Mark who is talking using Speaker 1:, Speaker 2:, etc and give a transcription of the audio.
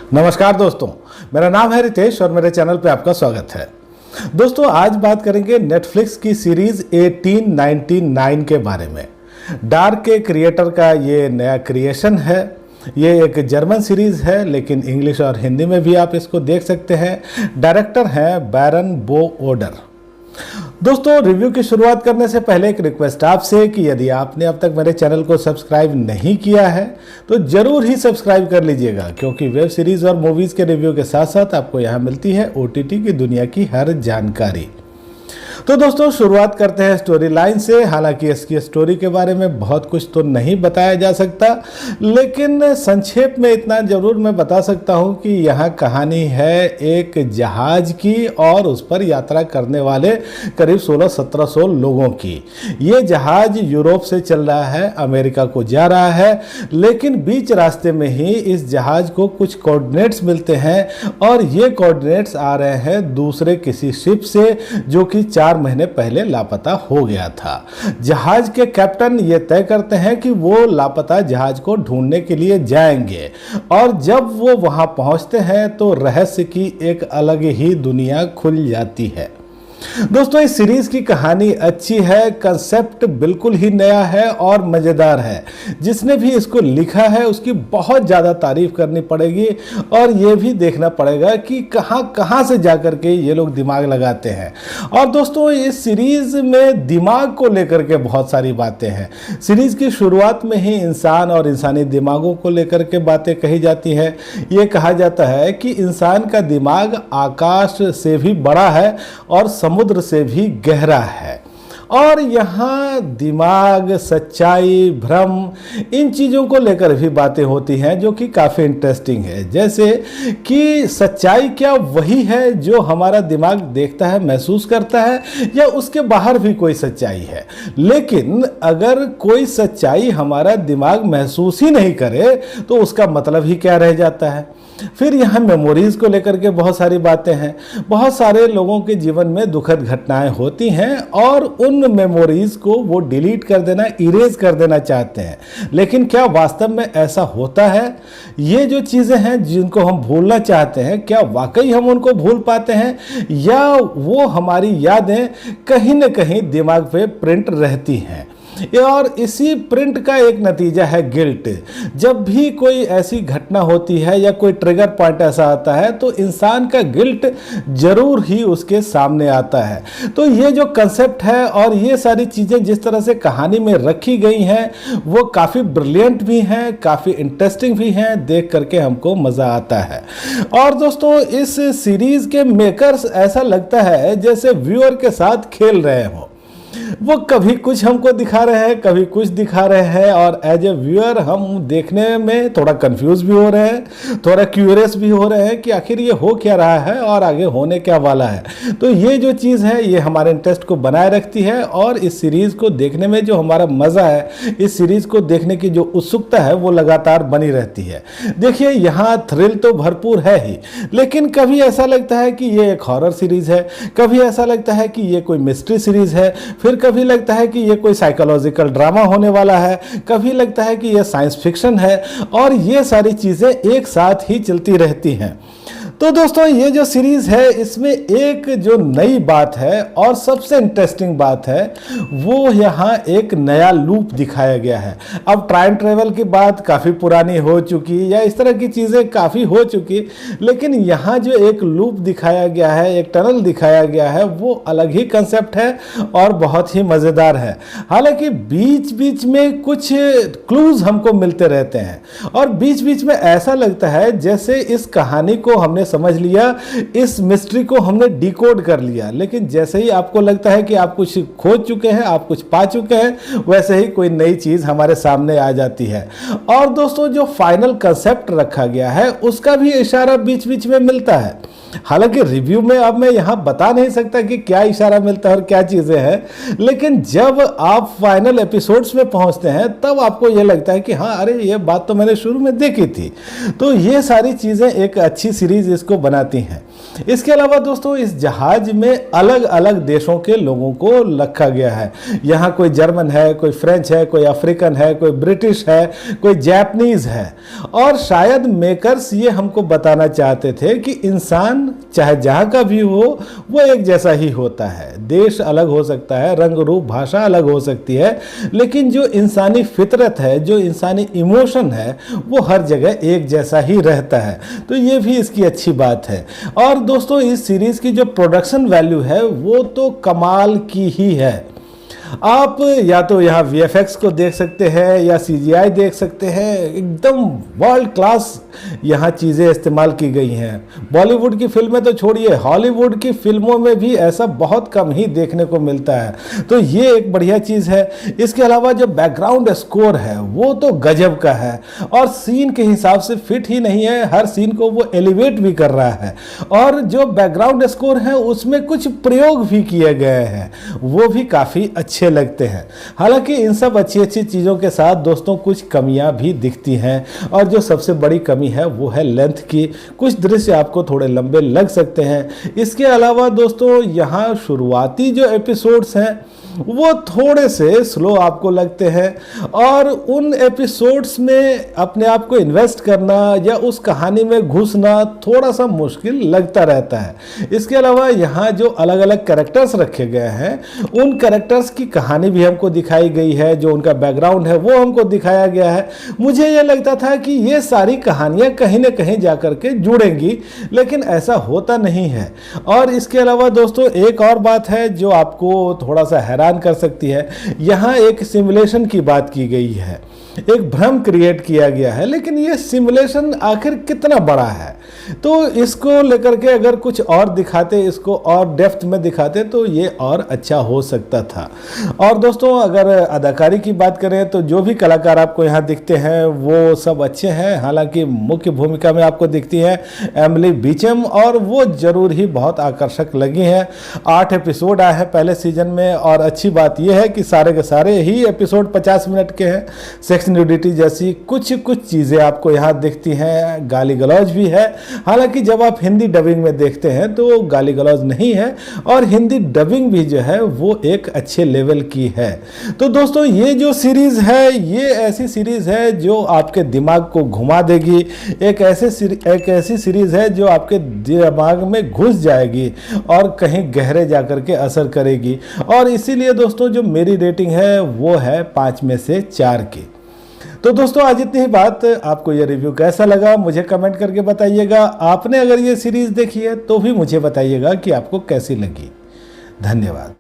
Speaker 1: नमस्कार दोस्तों, मेरा नाम है रितेश और मेरे चैनल पे आपका स्वागत है। दोस्तों, आज बात करेंगे नेटफ्लिक्स की सीरीज 1899 के बारे में। डार्क के क्रिएटर का ये नया क्रिएशन है। ये एक जर्मन सीरीज है, लेकिन इंग्लिश और हिंदी में भी आप इसको देख सकते हैं। डायरेक्टर हैं बैरन बो ओडर। दोस्तों, रिव्यू की शुरुआत करने से पहले एक रिक्वेस्ट आपसे कि यदि आपने अब तक मेरे चैनल को सब्सक्राइब नहीं किया है तो जरूर ही सब्सक्राइब कर लीजिएगा, क्योंकि वेब सीरीज और मूवीज़ के रिव्यू के साथ साथ आपको यहाँ मिलती है OTT की दुनिया की हर जानकारी। तो दोस्तों, शुरुआत करते हैं स्टोरी लाइन से। हालांकि इसकी स्टोरी के बारे में बहुत कुछ तो नहीं बताया जा सकता, लेकिन संक्षेप में इतना जरूर मैं बता सकता हूं कि यहाँ कहानी है एक जहाज की और उस पर यात्रा करने वाले करीब 1600-1700 लोगों की। ये जहाज यूरोप से चल रहा है, अमेरिका को जा रहा है, लेकिन बीच रास्ते में ही इस जहाज को कुछ कोऑर्डिनेट्स मिलते हैं और ये कोऑर्डिनेट्स आ रहे हैं दूसरे किसी शिप से जो कि 4 महीने पहले लापता हो गया था। जहाज के कैप्टन ये तय करते हैं कि वो लापता जहाज को ढूंढने के लिए जाएंगे, और जब वो वहां पहुंचते हैं तो रहस्य की एक अलग ही दुनिया खुल जाती है। दोस्तों, इस सीरीज की कहानी अच्छी है, कंसेप्ट बिल्कुल ही नया है और मज़ेदार है। जिसने भी इसको लिखा है उसकी बहुत ज़्यादा तारीफ करनी पड़ेगी और ये भी देखना पड़ेगा कि कहाँ कहाँ से जाकर के ये लोग दिमाग लगाते हैं। और दोस्तों, इस सीरीज में दिमाग को लेकर के बहुत सारी बातें हैं। सीरीज की शुरुआत में ही इंसान और इंसानी दिमागों को लेकर के बातें कही जाती हैं। ये कहा जाता है कि इंसान का दिमाग आकाश से भी बड़ा है और समुद्र से भी गहरा है। और यहाँ दिमाग, सच्चाई, भ्रम, इन चीज़ों को लेकर भी बातें होती हैं जो कि काफ़ी इंटरेस्टिंग है। जैसे कि सच्चाई क्या वही है जो हमारा दिमाग देखता है, महसूस करता है, या उसके बाहर भी कोई सच्चाई है। लेकिन अगर कोई सच्चाई हमारा दिमाग महसूस ही नहीं करे तो उसका मतलब ही क्या रह जाता है। फिर यहाँ मेमोरीज़ को लेकर के बहुत सारी बातें हैं। बहुत सारे लोगों के जीवन में दुखद घटनाएं होती हैं और उन मेमोरीज़ को वो डिलीट कर देना, इरेज कर देना चाहते हैं। लेकिन क्या वास्तव में ऐसा होता है? ये जो चीज़ें हैं जिनको हम भूलना चाहते हैं, क्या वाकई हम उनको भूल पाते हैं, या वो हमारी यादें कहीं न कहीं दिमाग पे प्रिंट रहती हैं? और इसी प्रिंट का एक नतीजा है गिल्ट। जब भी कोई ऐसी घटना होती है या कोई ट्रिगर पॉइंट ऐसा आता है तो इंसान का गिल्ट जरूर ही उसके सामने आता है। तो ये जो कंसेप्ट है और ये सारी चीज़ें जिस तरह से कहानी में रखी गई हैं वो काफ़ी ब्रिलियंट भी हैं, काफ़ी इंटरेस्टिंग भी हैं, देख करके हमको मज़ा आता है। और दोस्तों, इस सीरीज़ के मेकर्स ऐसा लगता है जैसे व्यूअर के साथ खेल रहे हों। वो कभी कुछ हमको दिखा रहे हैं, कभी कुछ दिखा रहे हैं, और एज ए व्यूअर हम देखने में थोड़ा कंफ्यूज भी हो रहे हैं, थोड़ा क्यूरियस भी हो रहे हैं कि आखिर ये हो क्या रहा है और आगे होने क्या वाला है। तो ये जो चीज़ है ये हमारे इंटरेस्ट को बनाए रखती है और इस सीरीज़ को देखने में जो हमारा मज़ा है, इस सीरीज़ को देखने की जो उत्सुकता है वो लगातार बनी रहती है। देखिए, यहाँ थ्रिल तो भरपूर है ही, लेकिन कभी ऐसा लगता है कि ये एक हॉरर सीरीज़ है, कभी ऐसा लगता है कि ये कोई मिस्ट्री सीरीज़ है, फिर कभी लगता है कि ये कोई साइकोलॉजिकल ड्रामा होने वाला है, कभी लगता है कि ये साइंस फिक्शन है, और ये सारी चीज़ें एक साथ ही चलती रहती हैं। तो दोस्तों, ये जो सीरीज़ है इसमें एक जो नई बात है और सबसे इंटरेस्टिंग बात है वो यहाँ एक नया लूप दिखाया गया है। अब टाइम ट्रेवल की बात काफ़ी पुरानी हो चुकी या इस तरह की चीज़ें काफ़ी हो चुकी, लेकिन यहाँ जो एक लूप दिखाया गया है, एक टनल दिखाया गया है, वो अलग ही कंसेप्ट है और बहुत ही मज़ेदार है। हालांकि बीच बीच में कुछ क्लूज हमको मिलते रहते हैं और बीच बीच में ऐसा लगता है जैसे इस कहानी को हमने समझ लिया, इस मिस्ट्री को हमने डिकोड कर लिया। लेकिन जैसे ही आपको लगता है कि आप कुछ खोज चुके हैं, आप कुछ पा चुके हैं, वैसे ही कोई नई चीज़ हमारे सामने आ जाती है। और दोस्तों, जो फाइनल कंसेप्ट रखा गया है उसका भी इशारा बीच बीच में मिलता है। हालांकि रिव्यू में अब मैं यहाँ बता नहीं सकता कि क्या इशारा मिलता है और क्या चीज़ें हैं, लेकिन जब आप फाइनल एपिसोड्स में पहुँचते हैं तब आपको ये लगता है कि हाँ, अरे ये बात तो मैंने शुरू में देखी थी। तो ये सारी चीज़ें एक अच्छी सीरीज़ इसको बनाती हैं। इसके अलावा दोस्तों इस जहाज में अलग अलग देशों के लोगों को रखा गया है। यहाँ कोई जर्मन है, कोई फ्रेंच है, कोई अफ्रीकन है, कोई ब्रिटिश है, कोई जापानीज है। और शायद मेकर्स ये हमको बताना चाहते थे कि इंसान चाहे जहाँ का भी हो वो एक जैसा ही होता है। देश अलग हो सकता है, रंग रूप भाषा अलग हो सकती है, लेकिन जो इंसानी फितरत है, जो इंसानी इमोशन है, वो हर जगह एक जैसा ही रहता है। तो ये भी इसकी अच्छी बात है। और दोस्तों इस सीरीज की जो प्रोडक्शन वैल्यू है वो तो कमाल की ही है। आप या तो यहाँ VFX को देख सकते हैं या CGI देख सकते हैं, एकदम वर्ल्ड क्लास यहाँ चीज़ें इस्तेमाल की गई हैं। बॉलीवुड की फिल्में तो छोड़िए, हॉलीवुड की फिल्मों में भी ऐसा बहुत कम ही देखने को मिलता है, तो ये एक बढ़िया चीज़ है। इसके अलावा जो बैकग्राउंड स्कोर है वो तो गजब का है और सीन के हिसाब से फिट ही नहीं है, हर सीन को वो एलिवेट भी कर रहा है। और जो बैकग्राउंड स्कोर है उसमें कुछ प्रयोग भी किए गए हैं, वो भी काफ़ी अच्छे लगते हैं। हालांकि इन सब अच्छी अच्छी चीज़ों के साथ दोस्तों कुछ कमियां भी दिखती हैं, और जो सबसे बड़ी कमी है वो है लेंथ की। कुछ दृश्य आपको थोड़े लंबे लग सकते हैं। इसके अलावा दोस्तों यहाँ शुरुआती जो एपिसोड्स हैं वो थोड़े से स्लो आपको लगते हैं, और उन एपिसोड्स में अपने आप को इन्वेस्ट करना या उस कहानी में घुसना थोड़ा सा मुश्किल लगता रहता है। इसके अलावा यहाँ जो अलग अलग कैरेक्टर्स रखे गए हैं उन कैरेक्टर्स की कहानी भी हमको दिखाई गई है, जो उनका बैकग्राउंड है वो हमको दिखाया गया है। मुझे ये लगता था कि ये सारी कहानियाँ कहीं ना कहीं जा कर के जुड़ेंगी, लेकिन ऐसा होता नहीं है। और इसके अलावा दोस्तों एक और बात है जो आपको थोड़ा सा हैरान कर सकती है। यहां एक सिमुलेशन की बात की गई है, एक भ्रम क्रिएट किया गया है, लेकिन ये सिमुलेशन आखिर कितना बड़ा है, तो इसको लेकर के अगर कुछ और दिखाते, इसको और डेप्थ में दिखाते तो ये और अच्छा हो सकता था। और दोस्तों अगर अदाकारी की बात करें तो जो भी कलाकार आपको यहाँ दिखते हैं वो सब अच्छे हैं। हालांकि मुख्य भूमिका में आपको दिखती है एमिली बीचम, और वो जरूर ही बहुत आकर्षक लगी हैं। 8 एपिसोड आए हैं पहले सीजन में, और अच्छी बात यह है कि सारे के सारे ही एपिसोड 50 मिनट के हैं। सेक्स न्यूडिटी जैसी कुछ चीज़ें आपको यहाँ दिखती हैं, गाली गलौज भी है। हालांकि जब आप हिंदी डबिंग में देखते हैं तो गाली गलौज नहीं है, और हिंदी डबिंग भी जो है वो एक अच्छे लेवल की है। तो दोस्तों ये जो सीरीज़ है ये ऐसी सीरीज़ है जो आपके दिमाग को घुमा देगी, एक ऐसी सीरीज़ है जो आपके दिमाग में घुस जाएगी और कहीं गहरे जाकर के असर करेगी। और इसीलिए दोस्तों जो मेरी रेटिंग है वो है 5 में से 4 की। तो दोस्तों आज इतनी ही बात। आपको ये रिव्यू कैसा लगा मुझे कमेंट करके बताइएगा। आपने अगर ये सीरीज़ देखी है तो भी मुझे बताइएगा कि आपको कैसी लगी। धन्यवाद।